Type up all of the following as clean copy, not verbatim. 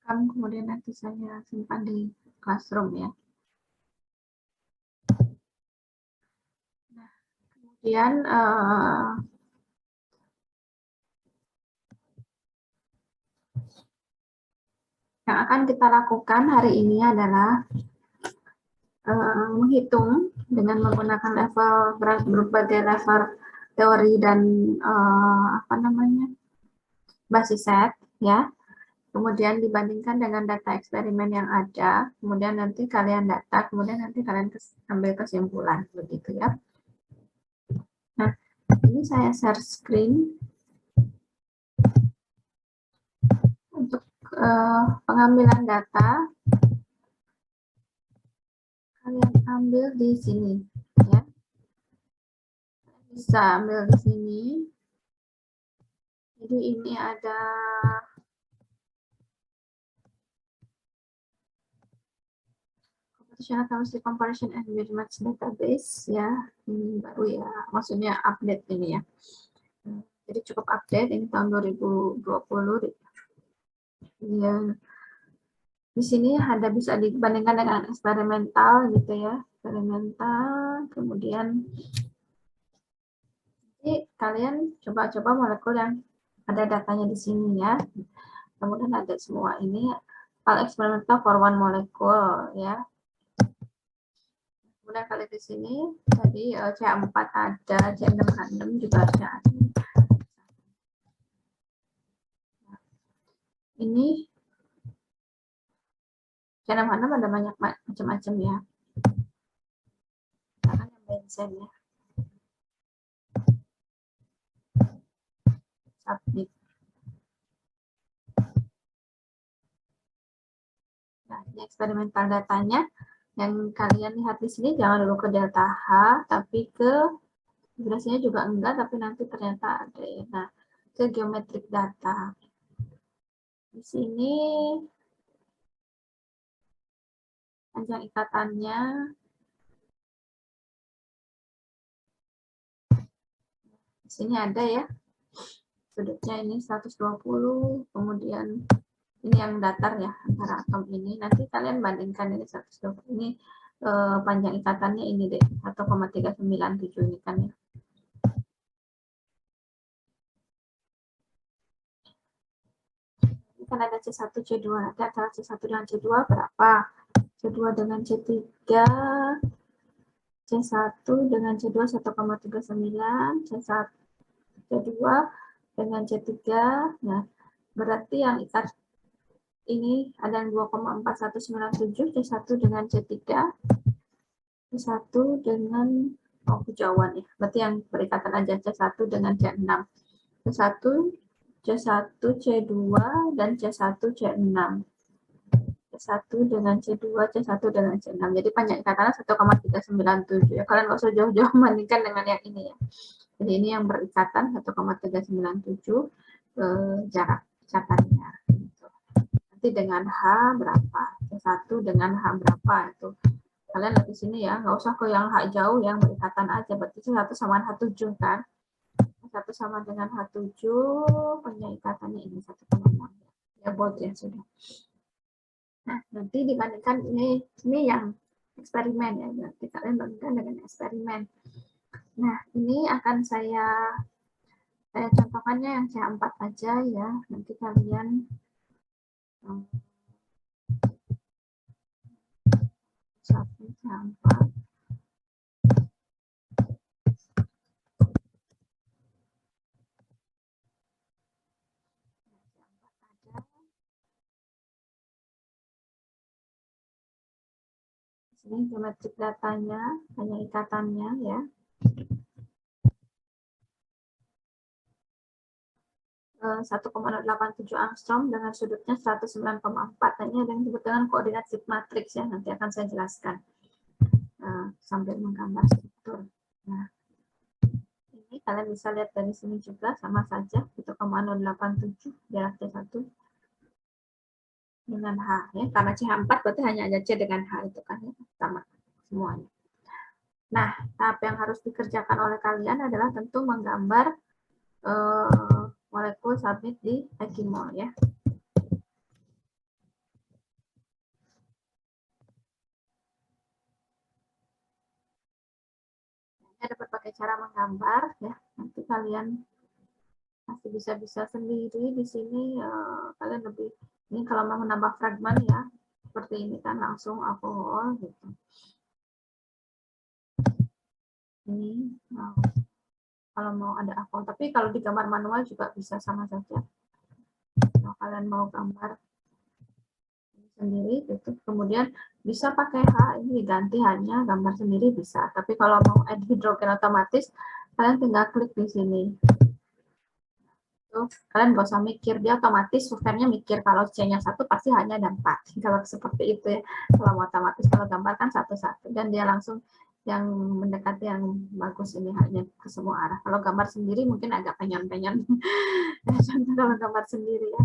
kemudian nanti saya simpan di Classroom ya. Nah, kemudian yang akan kita lakukan hari ini adalah menghitung dengan menggunakan berbagai level teori dan basis set ya. Kemudian dibandingkan dengan data eksperimen yang ada, kemudian nanti kalian data, kemudian nanti kalian ambil kesimpulan, begitu ya. Nah, ini saya share screen untuk pengambilan data. Kalian ambil di sini, ya. Bisa ambil di sini. Jadi ini ada Computational Chemistry Comparison and Measurements Database ya, ini baru ya, maksudnya update ini ya. Jadi cukup update, ini tahun 2020 ya. Di sini ada bisa dibandingkan dengan eksperimental gitu ya, eksperimental. Kemudian jadi kalian coba-coba molekul yang ada datanya di sini ya. Kemudian ada semua ini hal eksperimental for one molecule ya. Kemudian kalian di sini jadi C4 ada, C6H6 juga ada. Nah, ini C6H6 ada banyak macam-macam ya. Misalkan yang benzen ya. Submit. Nah, ini eksperimental datanya. Yang kalian lihat di sini jangan dulu ke delta H, tapi ke durasinya juga enggak, tapi nanti ternyata ada ya. Nah, ke geometric data. Di sini panjang ikatannya. Di sini ada ya. Sudutnya ini 120, kemudian ini yang datar ya, antara atom ini. Nanti kalian bandingkan ini 120, ini panjang ikatannya ini deh, 1,397 ini kan ya. Ini kan ada C1, C2, ada antara C1 dengan C2 berapa? C2 dengan C3, C1 dengan C2 1,39, C1, C2 dengan C3, nah berarti yang ikat ini ada yang 2,4197, C1 dengan C3, C1 dengan kejauhan ya, berarti yang berikatan aja C1 dengan C6, C1, C1, C2, dan C1, C6. C1 dengan C2, C1 dengan C6. Jadi panjang ikatannya 1,397 ya. Kalian nggak usah jauh-jauh bandingkan dengan yang ini ya. Jadi ini yang berikatan 1,397 jarak ikatannya. Gitu. Nanti dengan H berapa? C1 dengan H berapa itu. Kalian lihat di sini ya, nggak usah ke yang H jauh, yang berikatan aja. Berarti C1 sama H7 kan. C1 sama dengan H7, panjang ikatannya ini 1,6. Ya, buat ya sudah. Nah, nanti dibandingkan ini yang eksperimen ya, nanti kalian bandingkan dengan eksperimen. Nah, ini akan saya contohkannya yang C4 aja ya, nanti kalian C4. Ini geometrik datanya, hanya ikatannya ya. 1,87 angstrom dengan sudutnya 109,4. Nah, ini ada yang disebut dengan koordinat zip matrix ya, nanti akan saya jelaskan sambil menggambar struktur. Nah, ini kalian bisa lihat dari sini juga sama saja 1,087 jarak C1 dengan H ya, karena C4 berarti hanya ada C dengan H itu kan ya, sama semuanya. Nah, tahap yang harus dikerjakan oleh kalian adalah tentu menggambar molekul submit di Echinol ya. cara menggambar ya. Nanti kalian masih bisa sendiri di sini. Kalian lebih ini kalau mau menambah fragmen ya, seperti ini kan langsung alkohol gitu. Ini kalau mau ada alkohol, tapi kalau di gambar manual juga bisa sama saja. Kalau kalian mau gambar sendiri gitu, kemudian bisa pakai H, ini diganti hanya gambar sendiri bisa. Tapi kalau mau add hidrogen otomatis, kalian tinggal klik di sini. Tuh, kalian nggak usah mikir, dia otomatis softwarenya mikir kalau C-nya 1 pasti hanya ada 4. Kalau seperti itu ya, kalau otomatis kalau gambar kan satu-satu dan dia langsung yang mendekati yang bagus ini hanya ke semua arah. Kalau gambar sendiri mungkin agak penyon-penyon. Contoh kalau gambar sendiri ya.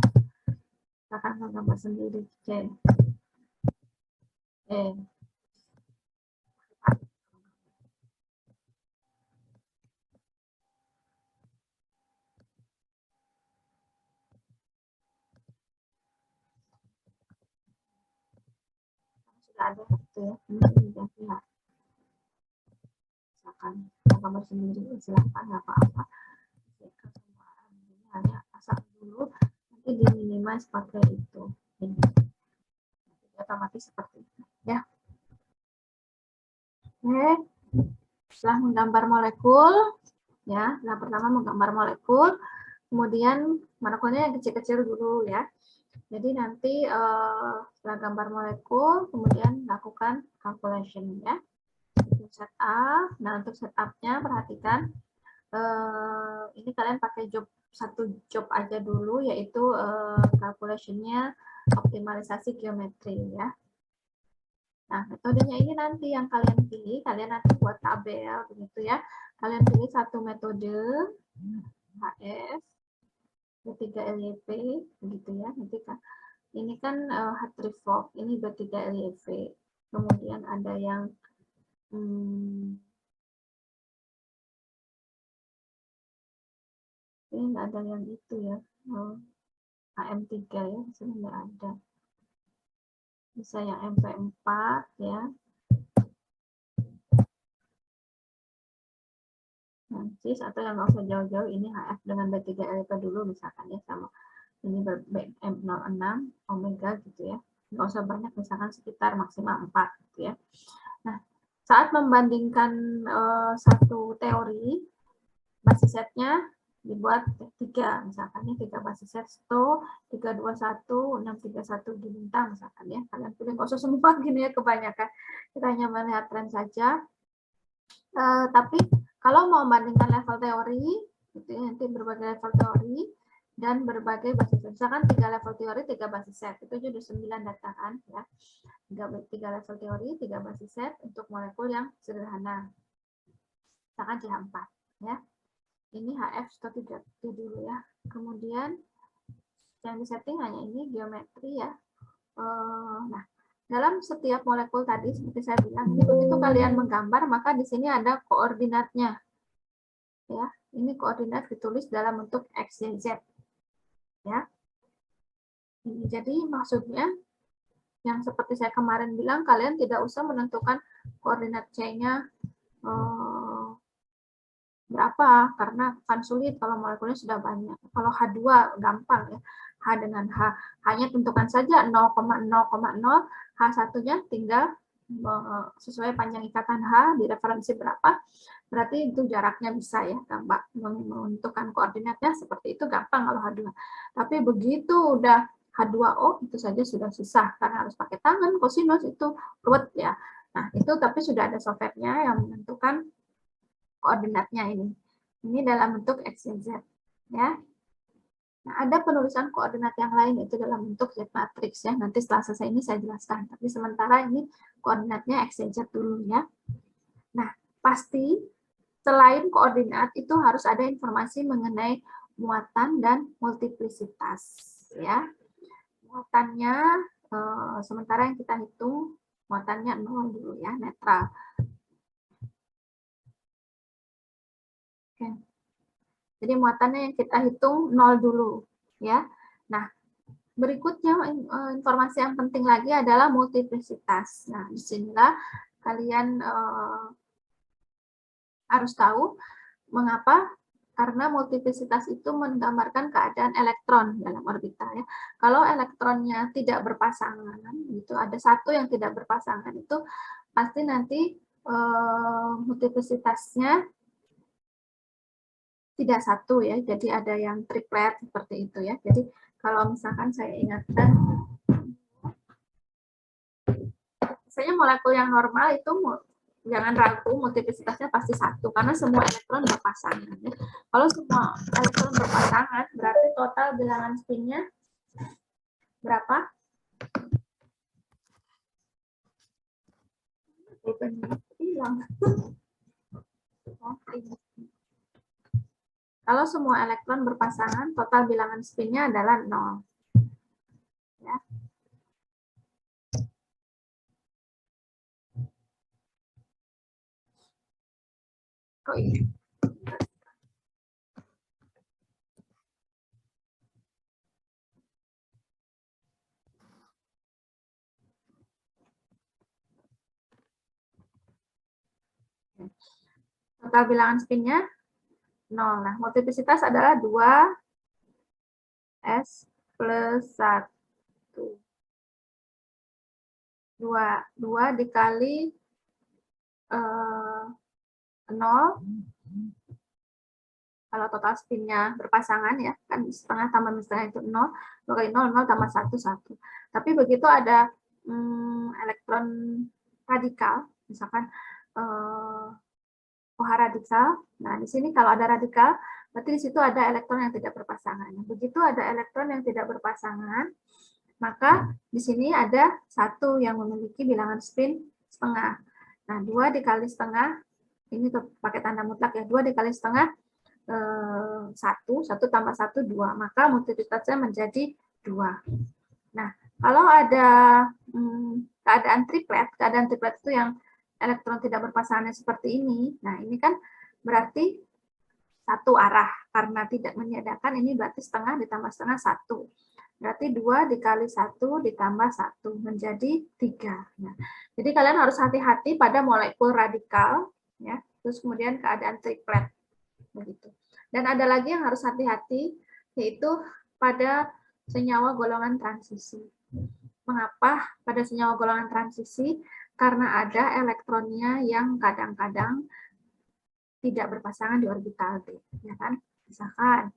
Akan gambar sendiri. C. Sudah ada itu ya. Ini sudah lihat. Misalkan gambar sendiri silahkan nggak apa-apa. Hanya asal dulu nanti diminimize pakai itu. Ini. Otomatis seperti itu ya. Oke, setelah menggambar molekul ya, nah pertama menggambar molekul, kemudian molekulnya yang kecil-kecil dulu ya. Jadi nanti setelah gambar molekul, kemudian lakukan calculation ya. Setup. Nah untuk setupnya perhatikan ini kalian pakai satu job aja dulu, yaitu calculationnya optimalisasi geometri ya. Nah, metodenya ini nanti yang kalian pilih, kalian nanti buat tabel begitu ya. Kalian pilih satu metode HS, B3LYP begitu ya. Nanti kan ini kan Hartree-Fock, ini B3LYP. Kemudian ada yang ini nggak ada yang itu ya. AM3 ya, di sini nggak ada. Bisa yang MP4 ya. Cis atau yang nggak usah jauh-jauh, ini HF dengan B3LP dulu misalkan ya, sama ini M06 omega gitu ya, nggak usah banyak, misalkan sekitar maksimal 4 gitu ya. Nah saat membandingkan satu teori, basis setnya dibuat 3 misalkan ya, 3 basis set STO 321 631 di bintang misalkan ya, kalian pilih, nggak usah semua gini ya kebanyakan, kita hanya melihat tren saja. Tapi kalau mau membandingkan level teori, itu nanti berbagai level teori dan berbagai basis set. Misalkan 3 level teori, 3 basis set. Itu aja udah 9 data kan ya. 3 level teori, 3 basis set untuk molekul yang sederhana. Misalkan CH4 ya. Ini HF atau 3 dulu ya. Kemudian yang disetting hanya ini geometri ya. Nah, dalam setiap molekul tadi seperti saya bilang, begitu kalian menggambar maka di sini ada koordinatnya. Ya, ini koordinat ditulis dalam bentuk X, Y, Z. Ya. Ini jadi maksudnya yang seperti saya kemarin bilang, kalian tidak usah menentukan koordinat C-nya berapa, karena kan sulit kalau molekulnya sudah banyak. Kalau H2 gampang ya. H dengan H. Hanya tentukan saja 0,0,0, H1-nya tinggal sesuai panjang ikatan H di referensi berapa, berarti itu jaraknya bisa ya, gampang menentukan koordinatnya seperti itu, gampang kalau H2. Tapi begitu udah H2O itu saja sudah susah karena harus pakai tangan, kosinus itu ruwet ya. Nah, itu tapi sudah ada softwarenya yang menentukan koordinatnya ini. Ini dalam bentuk X, Y, Z ya. Nah, ada penulisan koordinat yang lain, itu dalam bentuk Z matrix ya. Nanti setelah selesai ini saya jelaskan. Tapi sementara ini koordinatnya X, Y, Z dulu ya. Nah, pasti selain koordinat itu harus ada informasi mengenai muatan dan multiplisitas ya. Muatannya sementara yang kita hitung muatannya 0 dulu ya, netral. Oke. Jadi muatannya yang kita hitung 0 dulu ya. Nah, berikutnya informasi yang penting lagi adalah multiplisitas. Nah, disinilah kalian harus tahu mengapa, karena multiplisitas itu menggambarkan keadaan elektron dalam orbital ya. Kalau elektronnya tidak berpasangan, itu ada satu yang tidak berpasangan, itu pasti nanti multiplisitasnya tidak satu ya. Jadi ada yang triplet seperti itu ya. Jadi kalau misalkan saya ingatkan, misalnya molekul yang normal itu jangan ragu, multiplisitasnya pasti satu karena semua elektron berpasangan. Ya. Kalau semua elektron berpasangan, berarti total bilangan spinnya berapa? Kalau semua elektron berpasangan, total bilangan spinnya adalah 0. Ya. Oh, iya. Total bilangan spinnya 0. Nah, multiplisitas adalah 2s plus 1. 2 dikali 0. Kalau total spinnya berpasangan ya, kan setengah tambah setengah itu 0, 2 kali 0, 0 tambah 1, 1. Tapi begitu ada elektron radikal, misalkan OH radikal, nah di sini kalau ada radikal, berarti di situ ada elektron yang tidak berpasangan. Begitu ada elektron yang tidak berpasangan, maka di sini ada satu yang memiliki bilangan spin setengah. Nah, 2 dikali setengah, ini pakai tanda mutlak ya, 2 dikali setengah, 1 tambah 1, 2. Maka multiplisitasnya menjadi 2. Nah, kalau ada keadaan triplet itu yang elektron tidak berpasangannya seperti ini, nah ini kan berarti satu arah, karena tidak meniadakan, ini berarti setengah ditambah setengah 1. Berarti 2 dikali 1 ditambah 1 menjadi 3. Nah, jadi kalian harus hati-hati pada molekul radikal, ya. Terus kemudian keadaan triplet, begitu. Dan ada lagi yang harus hati-hati, yaitu pada senyawa golongan transisi. Mengapa pada senyawa golongan transisi? Karena ada elektronnya yang kadang-kadang tidak berpasangan di orbital D, ya kan? Misalkan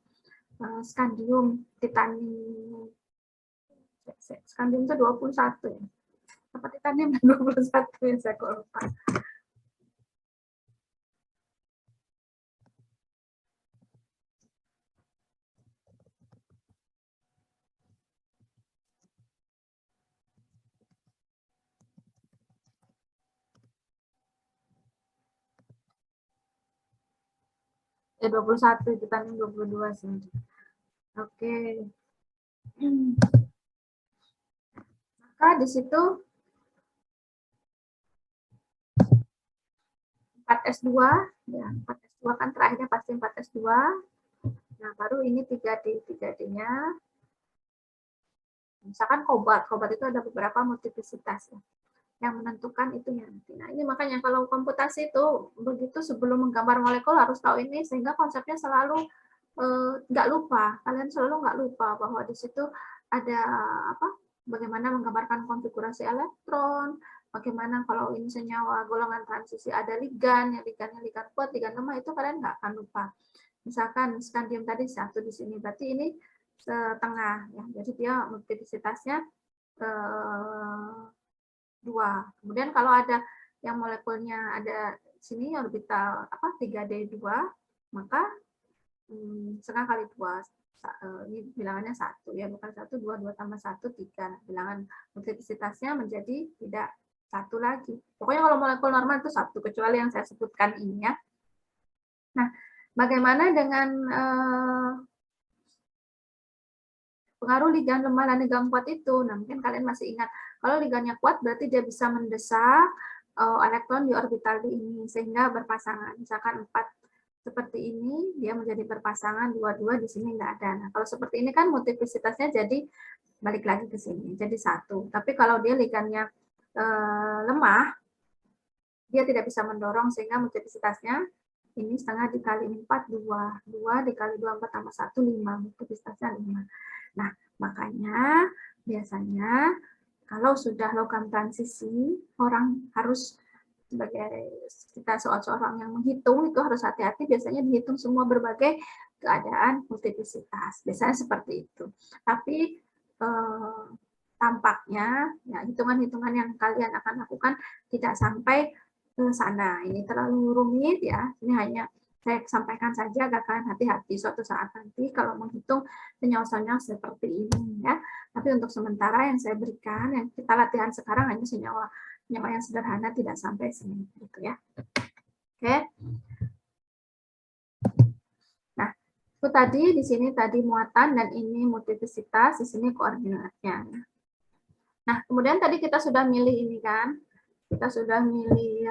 skandium, titanium, skandium itu 21 ya. Apa titanium 21 ya, saya kok lupa. Ya 21, titanium 22 sih. Oke. Maka di situ 4S2, ya 4S2 kan terakhirnya pasti 4S2. Nah, baru ini 3D, 3D-nya. Misalkan kobalt itu ada beberapa multiplisitas ya, yang menentukan itu nanti. Nah, ini makanya kalau komputasi itu begitu sebelum menggambar molekul harus tahu ini, sehingga konsepnya selalu nggak lupa. Kalian selalu nggak lupa bahwa di situ ada apa? Bagaimana menggambarkan konfigurasi elektron, bagaimana kalau ini senyawa golongan transisi ada ligan, yang ligannya ligan kuat, ligan lemah, itu kalian nggak akan lupa. Misalkan skandium tadi 1 di sini, berarti ini setengah ya. Jadi dia multiplisitasnya 2. Kemudian kalau ada yang molekulnya ada sini orbital 3D2, maka setengah kali 2, ini bilangannya 1 ya, bukan 1, 2, 2 tambah 1, 3. Bilangan multiplisitasnya menjadi tidak 1 lagi. Pokoknya kalau molekul normal itu 1, kecuali yang saya sebutkan ini ya. Nah, bagaimana dengan pengaruh ligan lemah dan ligan kuat itu? Nah, mungkin kalian masih ingat, kalau ligannya kuat berarti dia bisa mendesak elektron di orbital D ini sehingga berpasangan. Misalkan 4 seperti ini, dia menjadi berpasangan, 2-2 di sini nggak ada. Nah, kalau seperti ini kan multiplisitasnya jadi balik lagi ke sini, jadi 1. Tapi kalau dia ligannya lemah, dia tidak bisa mendorong sehingga multiplisitasnya Ini setengah dikali 4, 2. 2 dikali 2, 4 tambah 1, 5. Multiplicitasnya 5. Nah, makanya biasanya kalau sudah logam transisi, orang harus sebagai kita seorang yang menghitung itu harus hati-hati, biasanya dihitung semua berbagai keadaan multiplicitas. Biasanya seperti itu. Tapi tampaknya ya hitungan-hitungan yang kalian akan lakukan tidak sampai ke sana. Ini terlalu rumit ya. Ini hanya saya sampaikan saja agar kalian hati-hati suatu saat nanti kalau menghitung senyawa-senyawa seperti ini ya. Tapi untuk sementara yang saya berikan, yang kita latihan sekarang hanya senyawa yang sederhana, tidak sampai sini gitu ya. Oke. Nah, itu tadi di sini tadi muatan dan ini multiplicitas, di sini koordinatnya. Nah, kemudian tadi kita sudah milih ini kan. Kita sudah milih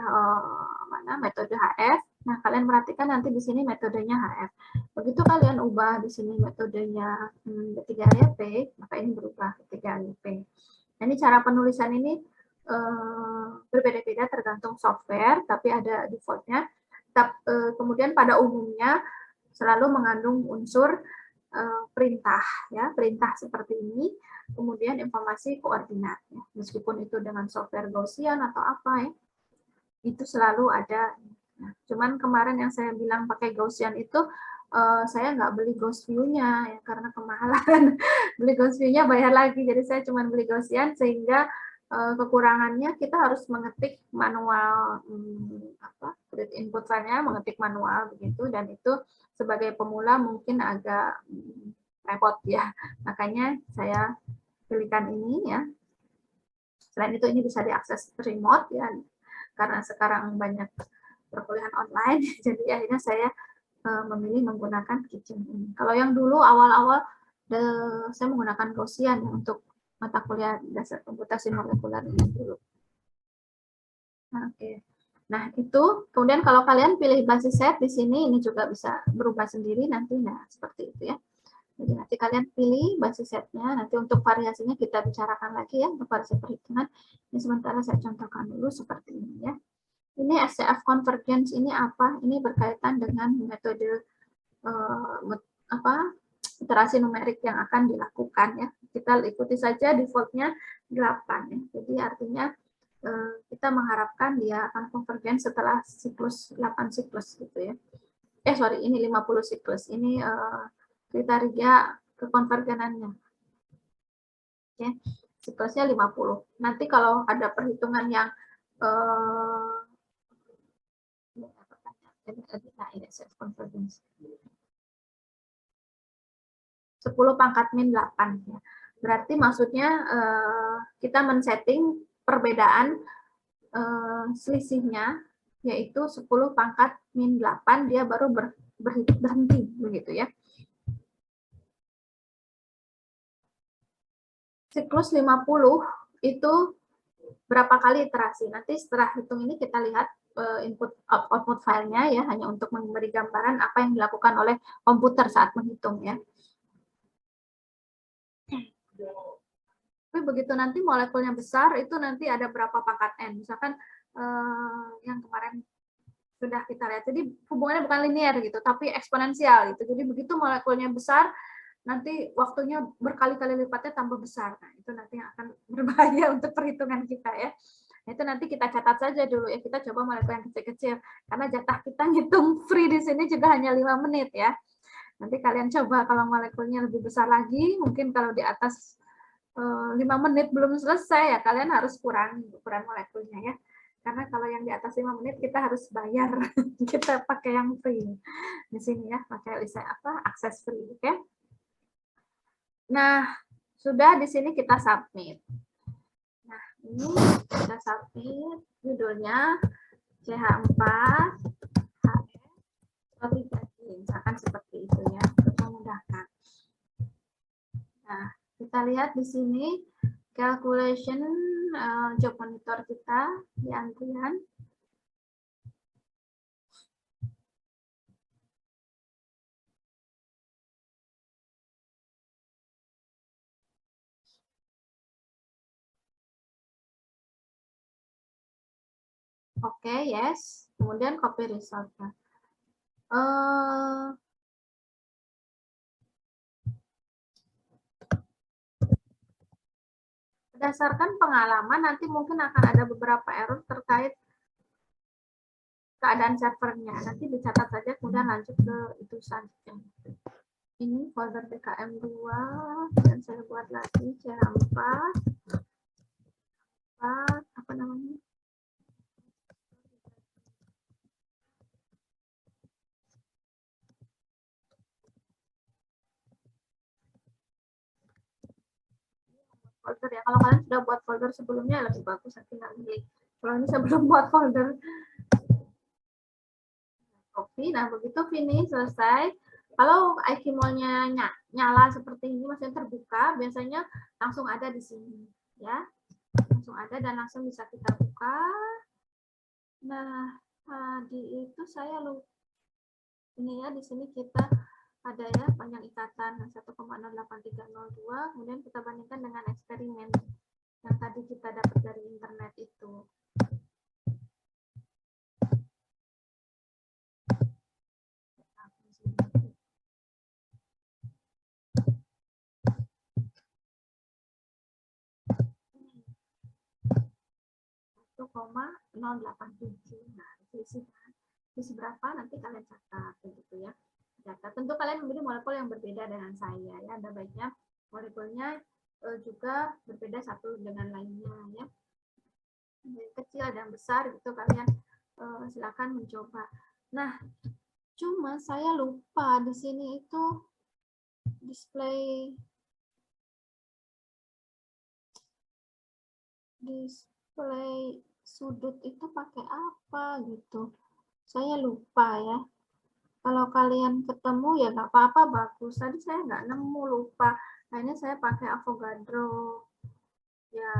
mana metode HF. Nah, kalian perhatikan nanti di sini metodenya HF. Begitu kalian ubah di sini metodenya 3YP, maka ini berubah ke 3YP. Nah, ini cara penulisan ini berbeda-beda tergantung software, tapi ada defaultnya. Kemudian pada umumnya selalu mengandung unsur perintah, ya, perintah seperti ini. Kemudian informasi koordinat, ya. Meskipun itu dengan software Gaussian atau apa ya, itu selalu ada. Nah, cuman kemarin yang saya bilang pakai Gaussian itu saya nggak beli Gauss View-nya ya karena kemahalan. Beli Gauss View-nya bayar lagi, jadi saya cuma beli Gaussian sehingga kekurangannya kita harus mengetik manual read input file-nya, mengetik manual begitu, dan itu sebagai pemula mungkin agak repot ya. Makanya saya pilihkan ini ya. Selain itu ini bisa diakses remote ya, karena sekarang banyak perkuliahan online, jadi akhirnya saya memilih menggunakan Kitchen ini. Kalau yang dulu awal-awal saya menggunakan Gaussian ya, untuk mata kuliah dasar komputasi molekuler ini dulu. Oke. Nah, itu kemudian kalau kalian pilih basis set di sini, ini juga bisa berubah sendiri nanti, nah seperti itu ya. Jadi nanti kalian pilih basis setnya, nanti untuk variasinya kita bicarakan lagi ya, untuk variasi perhitungan. Ini sementara saya contohkan dulu seperti ini ya. Ini SCF convergence ini apa? Ini berkaitan dengan metode iterasi numerik yang akan dilakukan ya. Kita ikuti saja defaultnya 8 ya. Jadi artinya kita mengharapkan dia akan konvergen setelah siklus 8 siklus gitu ya. Ini 50 siklus. Ini kriteria kekonvergenannya. Oke, siklusnya 50. Nanti kalau ada perhitungan yang 10 pangkat min 8 ya. Berarti maksudnya kita men-setting perbedaan selisihnya yaitu 10 pangkat min 8, dia baru berhenti begitu ya. Siklus 50 itu berapa kali iterasi? Nanti setelah hitung ini kita lihat input output filenya ya, hanya untuk memberi gambaran apa yang dilakukan oleh komputer saat menghitung ya. Tapi begitu nanti molekulnya besar, itu nanti ada berapa pangkat N. Misalkan yang kemarin sudah kita lihat, jadi hubungannya bukan linear gitu, tapi eksponensial gitu. Jadi begitu molekulnya besar, nanti waktunya berkali-kali lipatnya tambah besar. Nah, itu nanti akan berbahaya untuk perhitungan kita ya. Nah, itu nanti kita catat saja dulu ya, kita coba molekul yang kecil-kecil. Karena jatah kita ngitung free di sini juga hanya 5 menit ya. Nanti kalian coba kalau molekulnya lebih besar lagi, mungkin kalau di atas 5 menit belum selesai ya, kalian harus kurangi ukuran molekulnya ya. Karena kalau yang di atas 5 menit kita harus bayar. Kita pakai yang free. Di sini ya, pakai akses free, oke? Okay? Nah, sudah di sini kita submit. Nah, ini kita submit, judulnya CH4 HF Protigati, misalkan seperti itu ya, untuk memudahkan. Nah, kita lihat di sini calculation job monitor kita di antrian. Oke, yes. Kemudian copy resultnya. Berdasarkan pengalaman, nanti mungkin akan ada beberapa error terkait keadaan servernya. Nanti dicatat saja, kemudian lanjut ke itu saja. Ini folder PKM2, dan saya buat lagi CH4, apa namanya? Folder ya. Kalau kalian sudah buat folder sebelumnya lebih bagus, tinggal milih. Kalau ini saya belum buat folder. Copy. Nah, begitu finish, selesai. Kalau IKmol-nya nyala seperti ini, maksudnya terbuka, biasanya langsung ada di sini, ya. Langsung ada dan langsung bisa kita buka. Nah, tadi itu saya lupa. Ini ya, di sini kita ada ya panjang ikatan 1,08302, kemudian kita bandingkan dengan eksperimen yang tadi kita dapat dari internet itu. Koma 087. Nah, selisih berapa nanti kalian catat begitu ya. Catat. Tentu kalian memilih molekul yang berbeda dengan saya ya. Ada baiknya molekulnya juga berbeda satu dengan lainnya ya. Yang kecil dan besar gitu kalian silakan mencoba. Nah, cuma saya lupa di sini itu display sudut itu pakai apa gitu. Saya lupa ya. Kalau kalian ketemu ya nggak apa-apa, bagus. Tadi saya nggak nemu, lupa. Akhirnya saya pakai Avogadro. Ya,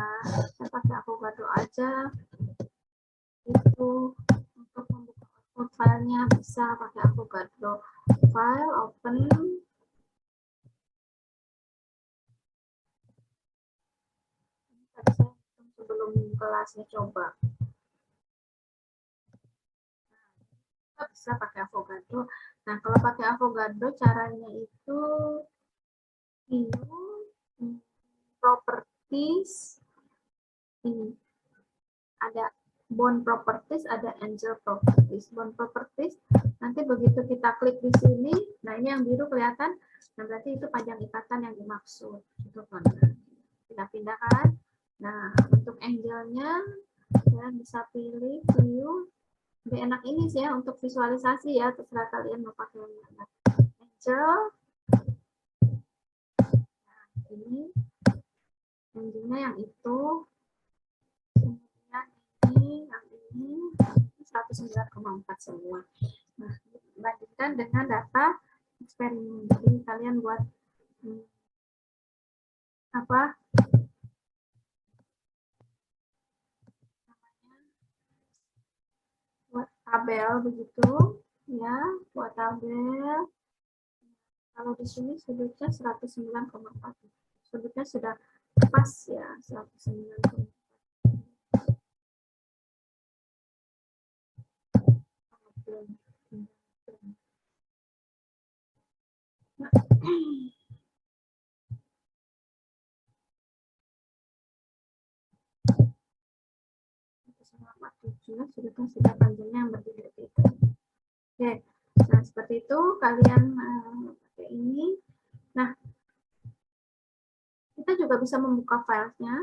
saya pakai Avogadro aja. Itu untuk membuka output filenya bisa pakai Avogadro. File, open. Tadi saya sebelum kelasnya coba. Kita bisa pakai Avogadro. Nah, kalau pakai Avogadro caranya itu view properties, ini ada bond properties, ada angel properties. Bond properties nanti begitu kita klik di sini, nah ini yang biru kelihatan, nah berarti itu panjang ikatan yang dimaksud. Itu kan pindah-pindahkan. Nah untuk angelnya ya bisa pilih view. Lebih enak ini sih ya untuk visualisasi ya, terserah kalian mau pakai yang mana. Angel. Nah ini angelnya yang itu. Kemudian yang ini 109,4 semua. Nah, bandingkan dengan data eksperimen. Jadi kalian buat apa? Buat tabel begitu, ya, buat tabel. Kalau di sini sudutnya 109,4. Sudutnya sudah pas ya, 109,4. Sudutnya sudah panjangnya yang berbeda-beda. Oke, nah seperti itu kalian pakai ini. Nah, kita juga bisa membuka filenya.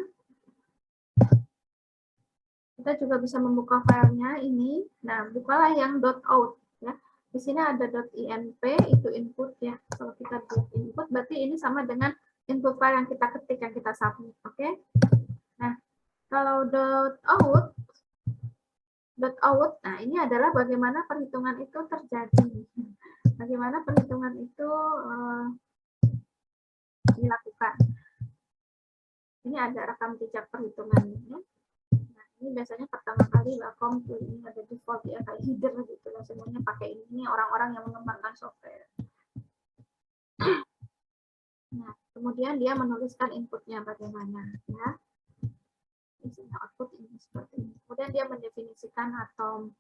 Kita juga bisa membuka filenya ini. Nah, bukalah yang .out ya. Di sini ada .inp itu input ya. Kalau kita buat input berarti ini sama dengan input file yang kita ketik, yang kita submit, oke? Nah, kalau .out, nah ini adalah bagaimana perhitungan itu terjadi. Bagaimana perhitungan itu dilakukan. Ini ada rekam jejak perhitungannya. Nah, ini biasanya pertama kali Wacom ini ada default ya kayak header gitu lah, semuanya pakai ini orang-orang yang mengembangkan software. Nah, kemudian dia menuliskan inputnya bagaimana ya. Isinya output ini seperti ini. Kemudian dia mendefinisikan atom.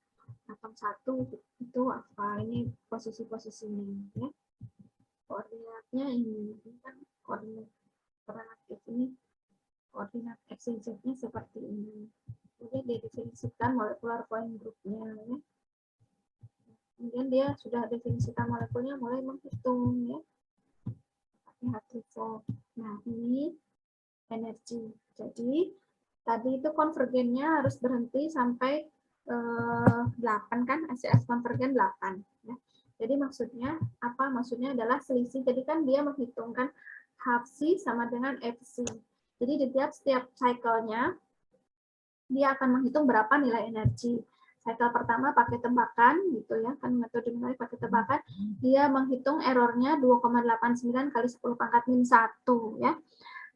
atom 1 itu apa, ini posisi-posisinya ya. Koordinatnya ini kan koordinat relatif, ini koordinat x, y, z-nya seperti ini. Kemudian dia definisikan molekular point group-nya ya. Kemudian dia sudah definisikan molekulnya, mulai menghitung ya. Pakai H3. Nah, ini energi. Jadi tadi itu konvergennya harus berhenti sampai 8 kan, ACS konvergen 8 ya. Jadi maksudnya apa? Maksudnya adalah selisih. Jadi kan dia menghitungkan half C sama dengan FC. Jadi di setiap cycle-nya dia akan menghitung berapa nilai energi. Cycle pertama pakai tebakan gitu ya, kan metode numerik pakai tebakan, dia menghitung errornya 2,89 kali 10 pangkat min 1 ya.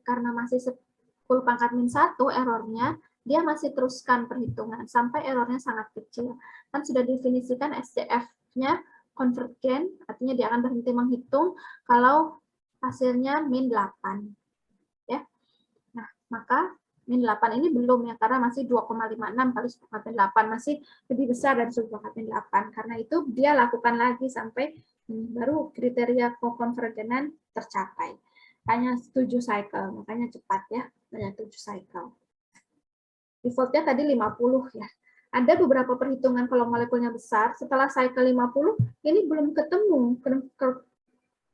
Karena masih 10 pangkat min 1 errornya, dia masih teruskan perhitungan sampai errornya sangat kecil. Kan sudah definisikan SCF-nya konvergen, artinya dia akan berhenti menghitung kalau hasilnya min 8. Ya. Nah, maka min 8 ini belum ya, karena masih 2,56 kali 10 pangkat min 8, masih lebih besar dari 10 pangkat min 8. Karena itu dia lakukan lagi sampai baru kriteria konvergenan tercapai. Hanya 7 cycle, makanya cepat ya, hanya 7 cycle. Defaultnya tadi 50 ya. Ada beberapa perhitungan kalau molekulnya besar, setelah cycle 50, ini belum ketemu,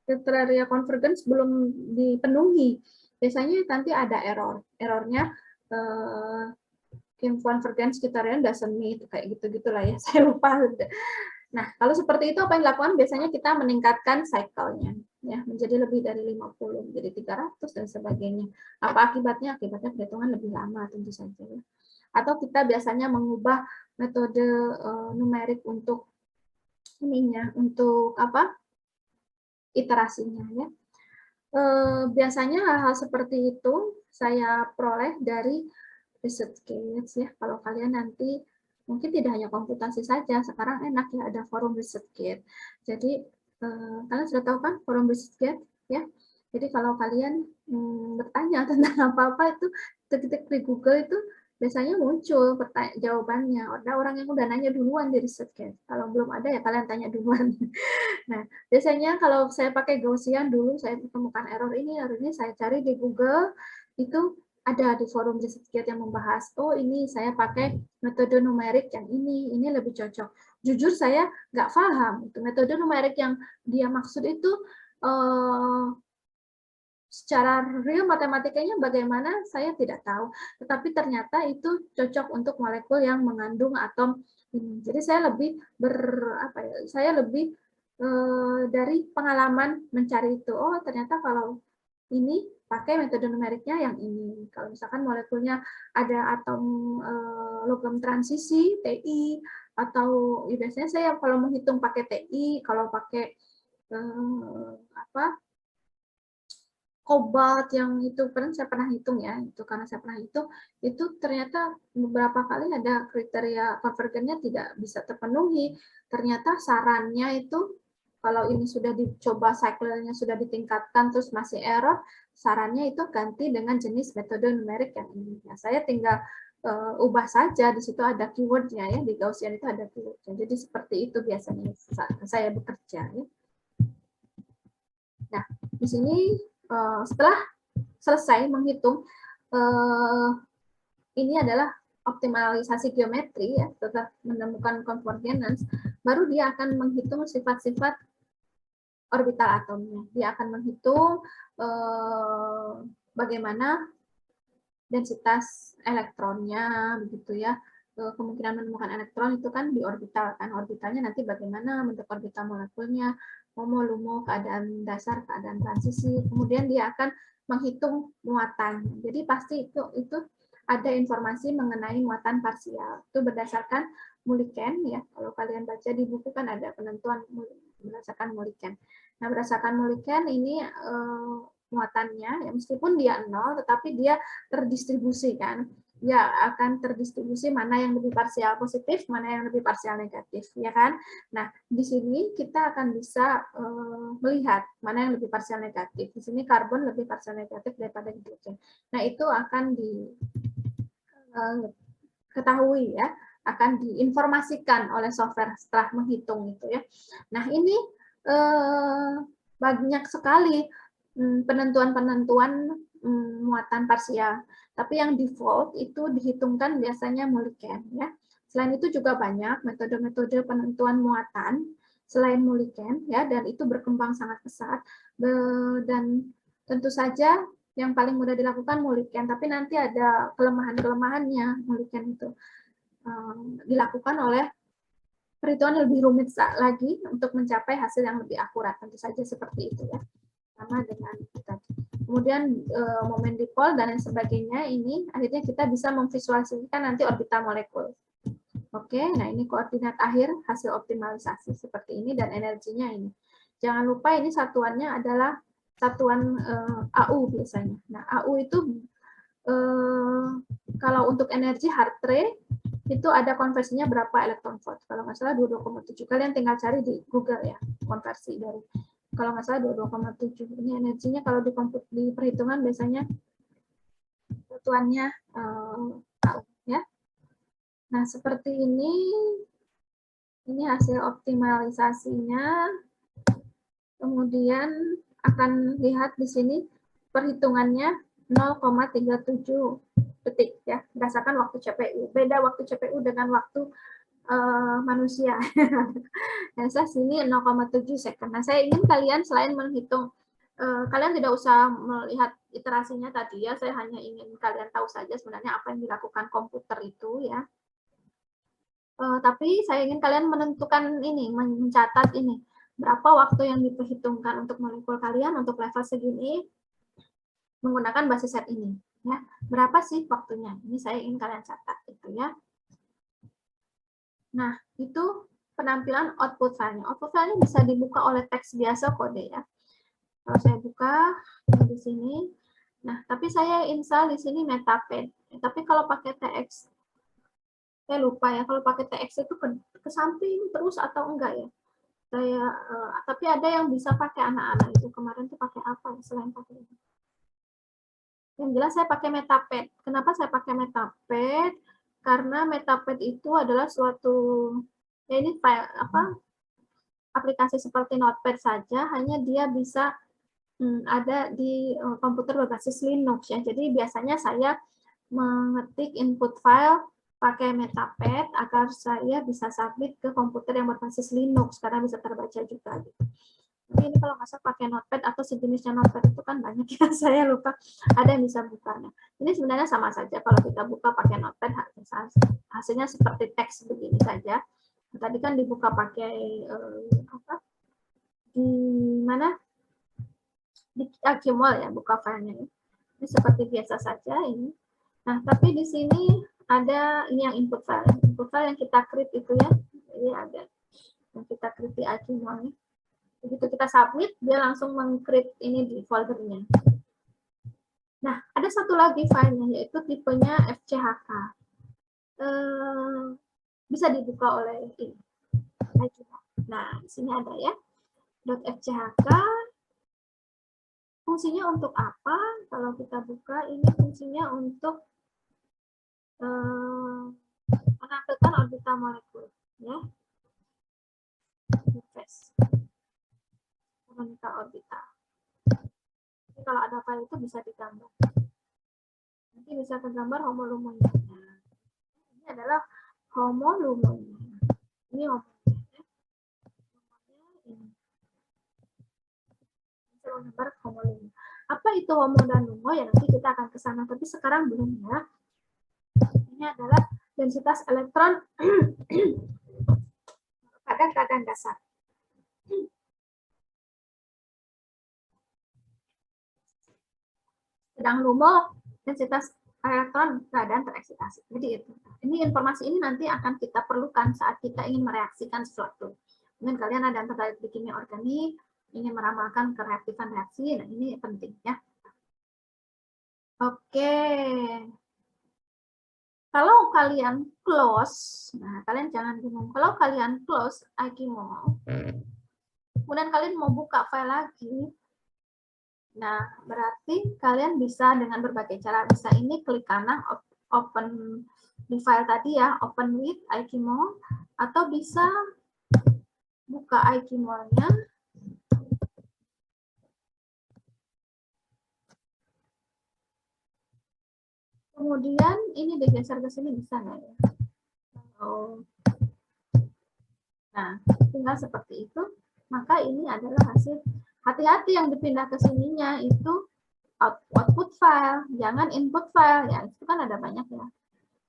kriteria convergence belum dipenuhi. Biasanya nanti ada error. Errornya, convergence criterion doesn't meet, kayak gitu-gitulah ya, saya lupa. Nah, kalau seperti itu apa yang dilakukan? Biasanya kita meningkatkan cycle-nya ya, menjadi lebih dari 50, menjadi 300 dan sebagainya. Apa akibatnya? Akibatnya perhitungan lebih lama tentu saja ya. Atau kita biasanya mengubah metode numerik untuk ininya, untuk apa? Iterasinya ya. Biasanya hal-hal seperti itu saya peroleh dari research kits ya. Kalau kalian nanti mungkin tidak hanya komputasi saja, sekarang enak ya ada forum research kit. Jadi kalian sudah tahu kan forum research kit ya. Jadi kalau kalian bertanya tentang apa-apa itu ketik di Google itu biasanya muncul jawabannya. Ada orang yang udah nanya duluan di research kit. Kalau belum ada ya kalian tanya duluan. Nah, biasanya kalau saya pakai Gaussian dulu saya temukan error ini saya cari di Google, itu ada di forum research kit yang membahas, oh ini saya pakai metode numerik yang ini lebih cocok. Jujur saya nggak paham, itu metode numerik yang dia maksud itu secara real matematikanya bagaimana saya tidak tahu, tetapi ternyata itu cocok untuk molekul yang mengandung atom ini. Jadi saya lebih dari pengalaman mencari itu, oh ternyata kalau ini pakai metode numeriknya yang ini. Kalau misalkan molekulnya ada atom logam transisi, TI, atau ya biasanya saya kalau menghitung pakai TI, kalau pakai kobalt yang itu saya pernah hitung ya, itu karena saya pernah hitung, itu ternyata beberapa kali ada kriteria konvergennya tidak bisa terpenuhi. Ternyata sarannya itu kalau ini sudah dicoba cycle-nya sudah ditingkatkan terus masih error, sarannya itu ganti dengan jenis metode numerik yang ini. Nah, saya tinggal ubah saja, di situ ada keywordnya ya, di Gaussian itu ada keywordnya. Jadi seperti itu biasanya saya bekerja ya. Nah, di sini setelah selesai menghitung, ini adalah optimalisasi geometri ya, setelah menemukan convergence, baru dia akan menghitung sifat-sifat orbital atomnya. Dia akan menghitung bagaimana densitas elektronnya, begitu ya. Kemungkinan menemukan elektron itu kan di orbital kan, orbitalnya nanti bagaimana bentuk orbital molekulnya, HOMO, LUMO, keadaan dasar, keadaan transisi. Kemudian dia akan menghitung muatan. Jadi pasti itu ada informasi mengenai muatan parsial. Itu berdasarkan Mulliken ya. Kalau kalian baca di buku kan ada penentuan berdasarkan Mulliken. Nah, berdasarkan Mulliken ini muatannya ya meskipun dia 0 tetapi dia terdistribusi kan. Ya akan terdistribusi mana yang lebih parsial positif, mana yang lebih parsial negatif, ya kan? Nah, di sini kita akan bisa melihat mana yang lebih parsial negatif. Di sini karbon lebih parsial negatif daripada hidrogen. Nah, itu akan diketahui ya, akan diinformasikan oleh software setelah menghitung itu ya. Nah, ini banyak sekali penentuan-penentuan muatan parsial. Tapi yang default itu dihitungkan biasanya Mulliken ya. Selain itu juga banyak metode-metode penentuan muatan selain Mulliken ya, dan itu berkembang sangat pesat. Dan tentu saja yang paling mudah dilakukan Mulliken, tapi nanti ada kelemahan-kelemahannya Mulliken itu. Dilakukan oleh perhitungan lebih rumit lagi untuk mencapai hasil yang lebih akurat, tentu saja seperti itu ya. Sama dengan kita. Kemudian momen dipol dan lain sebagainya, ini akhirnya kita bisa memvisualisasikan nanti orbital molekul. Oke, nah ini koordinat akhir hasil optimalisasi seperti ini dan energinya ini. Jangan lupa ini satuannya adalah satuan AU biasanya. Nah, AU itu kalau untuk energi heart rate itu ada konversinya berapa elektron volt. Kalau nggak salah 22,7. Kalian tinggal cari di Google ya, konversi dari, kalau nggak salah 22,7. Ini energinya kalau di perhitungan biasanya satuannya ya. Nah, seperti ini hasil optimalisasinya. Kemudian akan lihat di sini perhitungannya 0,37 detik ya, berdasarkan waktu CPU. Beda waktu CPU dengan waktu manusia. Nah, saya sini 0,7 second. Nah, saya ingin kalian selain menghitung, kalian tidak usah melihat iterasinya tadi ya, saya hanya ingin kalian tahu saja sebenarnya apa yang dilakukan komputer itu ya. Tapi saya ingin kalian menentukan ini, mencatat ini, berapa waktu yang diperhitungkan untuk molekul kalian untuk level segini menggunakan basis set ini. Ya, berapa sih waktunya? Ini saya ingin kalian catat itu ya. Nah, itu penampilan output file-nya. Output file-nya bisa dibuka oleh teks biasa kode ya. Kalau saya buka di sini, nah tapi saya install di sini Metapad. Tapi kalau pakai TX, saya lupa ya. Kalau pakai TX itu ke samping terus atau enggak ya? Saya, tapi ada yang bisa pakai anak-anak itu. Kemarin tuh pakai apa selain pakai ini? Yang jelas saya pakai Metapad. Kenapa saya pakai Metapad? Karena Metapad itu adalah suatu, ya ini file aplikasi seperti Notepad saja, hanya dia bisa ada di komputer berbasis Linux ya. Jadi biasanya saya mengetik input file pakai Metapad agar saya bisa submit ke komputer yang berbasis Linux karena bisa terbaca juga gitu. Tapi ini kalau nggak salah pakai Notepad atau sejenisnya Notepad itu kan banyak ya, saya lupa, ada yang bisa bukanya. Ini sebenarnya sama saja kalau kita buka pakai Notepad, hasilnya seperti teks begini saja. Tadi kan dibuka pakai di mana? Di Qmol ya, buka filenya. Ini seperti biasa saja ini. Nah, tapi di sini ada ini yang input file. Input file yang kita create itu ya, ini ada yang kita create di Qmol. Begitu kita submit, dia langsung meng-create ini di foldernya. Nah, ada satu lagi filenya, yaitu tipenya FCHK. Bisa dibuka oleh ini. Nah, di sini ada ya, .fchk. Fungsinya untuk apa? Kalau kita buka, ini fungsinya untuk menampilkan orbital molekul. Ya. Refresh. Orbital. Jadi kalau ada file itu bisa digambar. Nanti bisa tergambar homolumunya. Nah, ini adalah homolumunya. Ini homolumunya. Ini. Bisa menggambar homolumu. Apa itu homo dan lumo? Ya nanti kita akan ke sana, tapi sekarang belum ya. Ini adalah densitas elektron pada keadaan dasar. Sedang lumo densitas elektron keadaan tereksitasi. Jadi itu. Ini informasi ini nanti akan kita perlukan saat kita ingin mereaksikan sesuatu. Mungkin kalian ada yang tertarik di kimia organik, ingin meramalkan kereaktifan reaksi. Nah, ini penting ya. Oke. Kalau kalian close, nah kalian jangan bingung. Kalau kalian close Qmol, kemudian kalian mau buka file lagi, nah, berarti kalian bisa dengan berbagai cara. Bisa ini klik kanan, open di file tadi ya, open with iKimol, atau bisa buka iKimol-nya. Kemudian ini digeser ke sini bisa nggak ya? Oh. Nah, tinggal seperti itu, maka ini adalah hasil. Hati-hati yang dipindah ke sininya itu output file, jangan input file. Ya, itu kan ada banyak ya.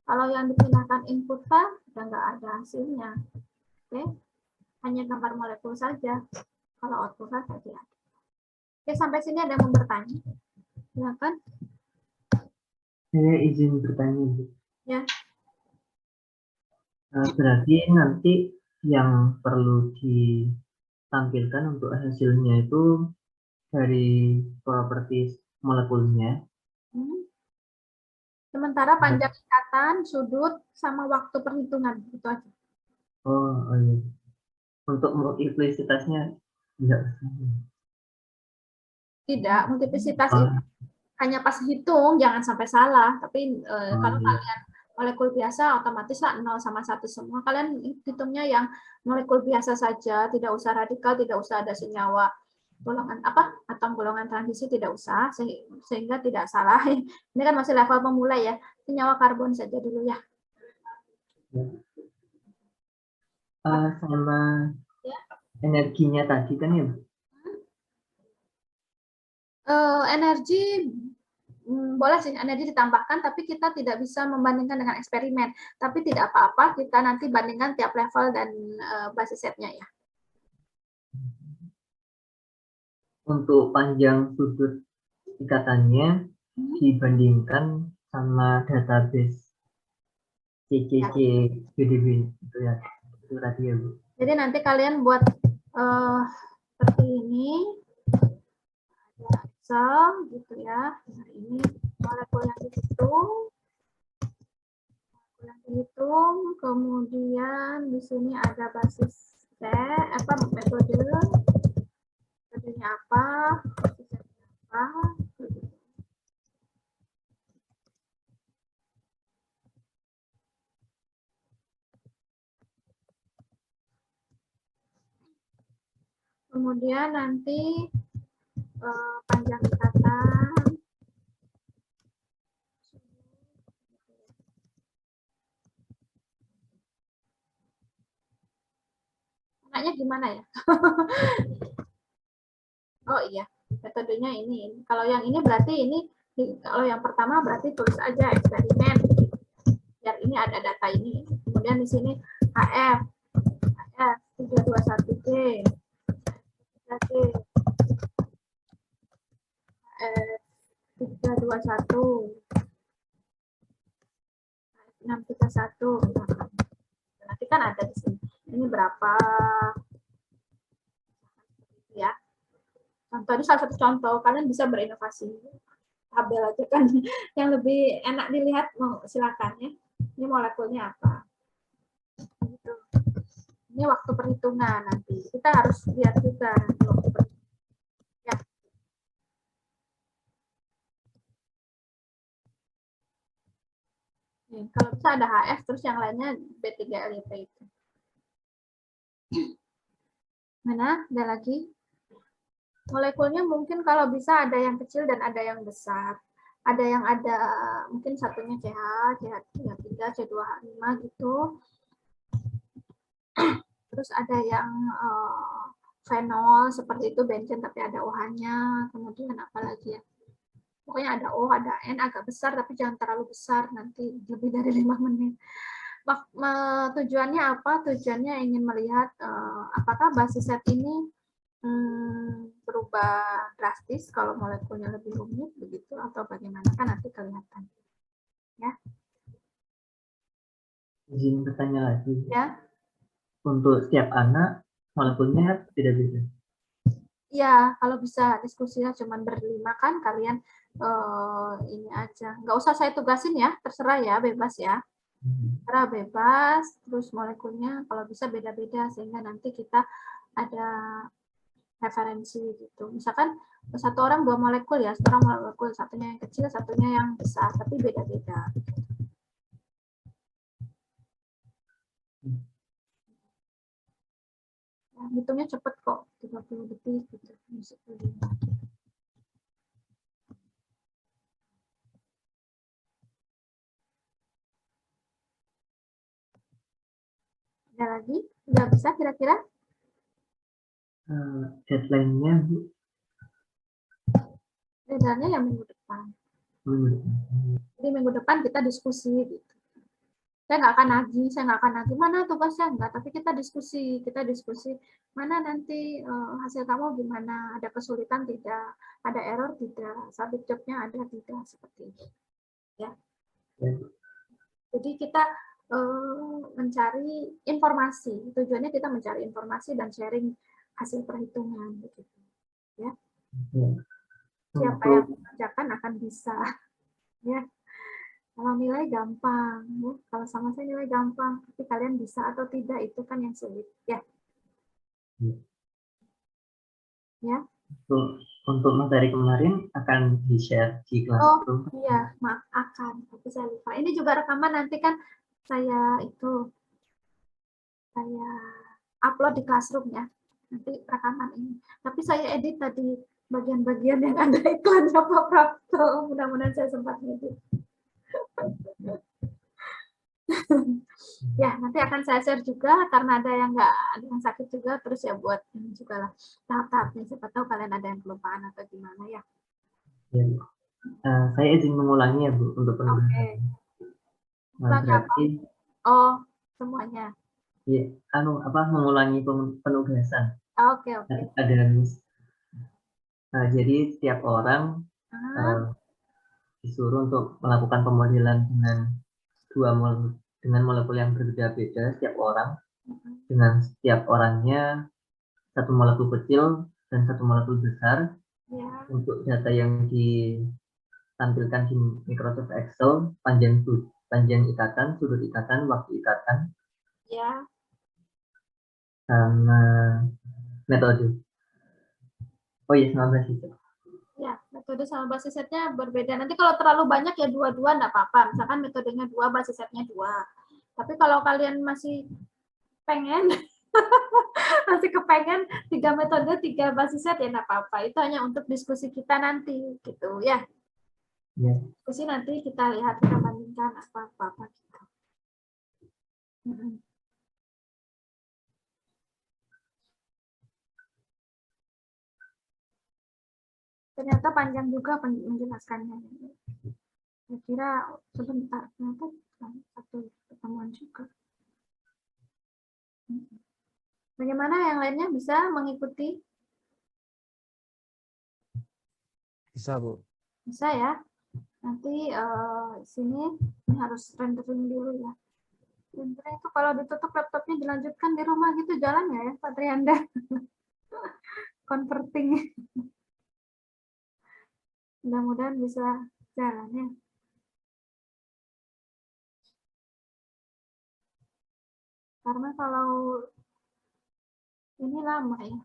Kalau yang dipindahkan input file, udah nggak ada hasilnya. Oke, hanya gambar molekul saja. Kalau output file saja. Oke, sampai sini ada yang mau bertanya? Silakan. Saya izin bertanya, Bu. Ya. Berarti nanti yang perlu ditampilkan untuk hasilnya itu dari properties molekulnya. Sementara panjang ikatan, sudut, sama waktu perhitungan. Itu aja. Oh iya. Untuk multiplicitasnya enggak. Tidak, multiplicitas itu hanya pas hitung, jangan sampai salah. Tapi kalau Iya. kalian molekul biasa, otomatis lah 0 sama 1 semua. Kalian hitungnya yang molekul biasa saja, tidak usah radikal, tidak usah ada senyawa golongan apa atom golongan transisi, tidak usah, sehingga tidak salah. Ini kan masih level pemula ya, senyawa karbon saja dulu ya. Sama energinya tadi kan ya, Bu? Energi boleh sih energi ditambahkan, tapi kita tidak bisa membandingkan dengan eksperimen. Tapi tidak apa-apa, kita nanti bandingkan tiap level dan basis setnya ya. Untuk panjang sudut ikatannya dibandingkan sama database CCC BDB itu ya, itu tadi ya, Bu. Jadi nanti kalian buat seperti ini, ada Excel gitu ya. Nah, ini molekul yang dihitung, kemudian di sini ada basis metodenya apa, basisnya apa. Kemudian nanti panjang ikatan, anaknya gimana ya? Oh iya, metodenya ini. Kalau yang ini berarti ini, kalau yang pertama berarti tulis aja eksperimen. Biar ini ada data ini. Kemudian di sini HF 321G, 3G, 321, 631. Nanti kan ada di sini. Ini berapa? Ya. Contoh ini salah satu contoh. Kalian bisa berinovasi. Tabel aja kan yang lebih enak dilihat, silakan ya. Ini molekulnya apa? Gitu. Ini waktu perhitungan nanti. Kita harus lihat juga nanti waktu perhitungan. Ya. Nih, kalau bisa ada HF, terus yang lainnya B3LYP itu. Mana? Ada lagi? Molekulnya mungkin kalau bisa ada yang kecil dan ada yang besar. Ada yang ada, mungkin satunya CH, CH3, C2H5 gitu. Terus ada yang fenol, seperti itu, benzen tapi ada OH-nya. Kemudian apa lagi ya? Pokoknya ada O, ada N, agak besar, tapi jangan terlalu besar, nanti lebih dari 5 menit. Tujuannya apa? Tujuannya ingin melihat apakah basis set ini berubah drastis kalau molekulnya lebih rumit begitu, atau bagaimana, kan nanti kelihatan ya. Izin bertanya lagi Ya, untuk setiap anak molekulnya beda-beda. ya kalau bisa diskusinya cuma berlima kan kalian, ini aja, nggak usah saya tugasin ya, terserah ya, bebas ya, terserah bebas. Terus molekulnya kalau bisa beda-beda sehingga nanti kita ada referensi gitu. Misalkan satu orang 2 molekul ya, satu orang molekul, satunya yang kecil, satunya yang besar, tapi beda-beda. Hitungnya cepet kok, 30 detik gitu. Ada lagi? Udah bisa kira-kira? Deadline-nya Bu, Deadline-nya yang minggu depan. Jadi minggu depan kita diskusi gitu. Saya nggak akan nagih mana tugasnya enggak, tapi kita diskusi mana nanti hasil kamu gimana, ada kesulitan tidak, ada error tidak, subject job-nya ada tidak, seperti itu. Ya. Jadi kita mencari informasi, tujuannya kita mencari informasi dan sharing hasil perhitungan begitu. Ya. Siapa yang mengerjakan akan bisa. Ya. Kalau nilai gampang, ya. Kalau sama saya nilai gampang, tapi kalian bisa atau tidak itu kan yang sulit, ya. Ya. Untuk materi kemarin akan di-share di Classroom. Oh iya, maaf akan, tapi saya lupa. Ini juga rekaman nanti kan saya upload di Classroom ya. Nanti rekaman ini. Tapi saya edit tadi bagian-bagian yang ada iklannya Pak Prapto. Mudah-mudahan saya sempat edit. Ya, nanti akan saya share juga karena ada yang sakit juga, terus ya buat ini juga lah tahap-tahapnya. Siapa tahu kalian ada yang kelupaan atau gimana ya. Ya, saya izin mengulangi ya Bu untuk penugasan. Berarti Semuanya. Ya, mengulangi penugasan. Oke. Ada jadi setiap orang disuruh untuk melakukan pemodelan dengan molekul yang berbeda-beda setiap orang, dengan setiap orangnya satu molekul kecil dan satu molekul besar. Untuk data yang ditampilkan di Microsoft Excel, panjang ikatan, sudut ikatan, waktu ikatan, sama metode. Oh iya, sama basis set. Ya, metode sama basis setnya berbeda. Nanti kalau terlalu banyak ya dua-dua enggak apa-apa. Misalkan metodenya 2, basis setnya 2. Tapi kalau kalian masih pengen, masih kepengen 3 metode, 3 basis set ya enggak apa-apa. Itu hanya untuk diskusi kita nanti, gitu ya. Ya. Diskusi nanti kita lihat, kita bandingkan apa-apa gitu. Ternyata panjang juga menjelaskannya. Saya kira sebentar, ternyata satu pertemuan juga. Bagaimana yang lainnya bisa mengikuti? Bisa, Bu. Bisa ya. Nanti sini ini harus rendering dulu ya. Rendering itu kalau ditutup laptopnya dilanjutkan di rumah gitu jalan ya Pak Trianda? Converting. Mudah-mudahan bisa jalan ya. Karena kalau ini lama ya.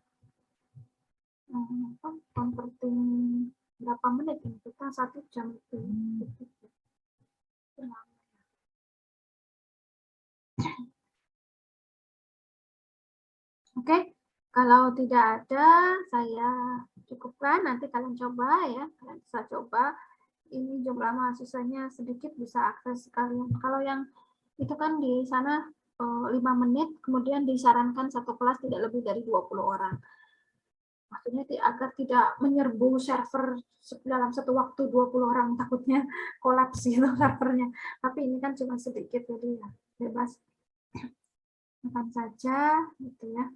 Converting berapa menit ini? Kita 1 jam itu. Oke, kalau tidak ada saya cukupkan. Nanti kalian coba ya, kalian bisa coba. Ini jumlah mahasiswanya sedikit bisa akses kalian. Kalau yang itu kan di sana 5 menit, kemudian disarankan satu kelas tidak lebih dari 20 orang. Maksudnya agar tidak menyerbu server dalam satu waktu 20 orang, takutnya kolaps gitu servernya. Tapi ini kan cuma sedikit, jadi ya bebas. Makan saja gitu ya.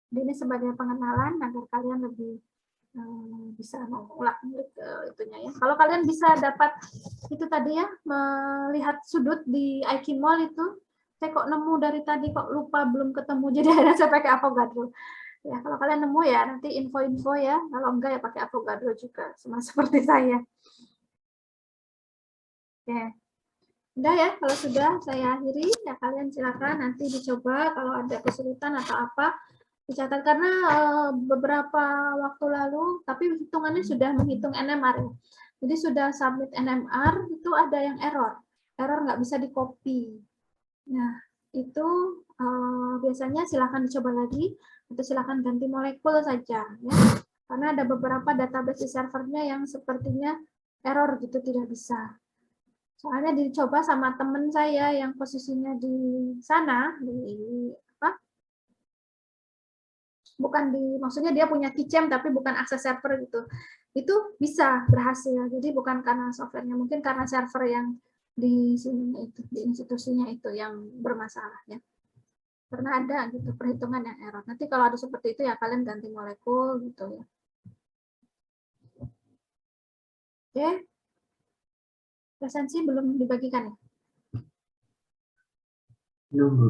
Jadi ini sebagai pengenalan agar kalian lebih bisa mengulik itunya ya. Kalau kalian bisa dapat itu tadi ya, melihat sudut di Aikimol itu, saya kok nemu dari tadi kok lupa belum ketemu, jadi akhirnya saya pakai Avogadro. Ya, kalau kalian nemu ya nanti info-info ya, kalau enggak ya pakai Avogadro juga, sama seperti saya. Oke. Udah ya, kalau sudah saya akhiri, ya kalian silakan nanti dicoba kalau ada kesulitan atau apa. Dicatat karena beberapa waktu lalu, tapi hitungannya sudah menghitung NMR. Jadi sudah submit NMR, itu ada yang error nggak bisa di-copy. Nah, itu biasanya silahkan dicoba lagi. Itu silakan ganti molekul saja, ya. Karena ada beberapa database di servernya yang sepertinya error gitu, tidak bisa. Soalnya dicoba sama temen saya yang posisinya di sana, di apa? Bukan di, maksudnya dia punya keychain tapi bukan akses server gitu. Itu bisa berhasil. Jadi bukan karena softwarenya, mungkin karena server yang di sini itu, di institusinya itu yang bermasalah ya. Pernah ada gitu perhitungan yang error. Nanti kalau ada seperti itu ya kalian ganti molekul gitu ya. Oke. Presensi belum dibagikan ya? Belum, Bu.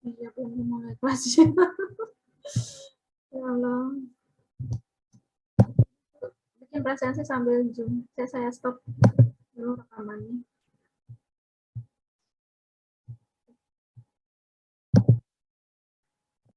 Iya, belum mulai kelasnya. Ya Allah. Bikin presensi sambil Zoom. Saya stop dulu rekamannya.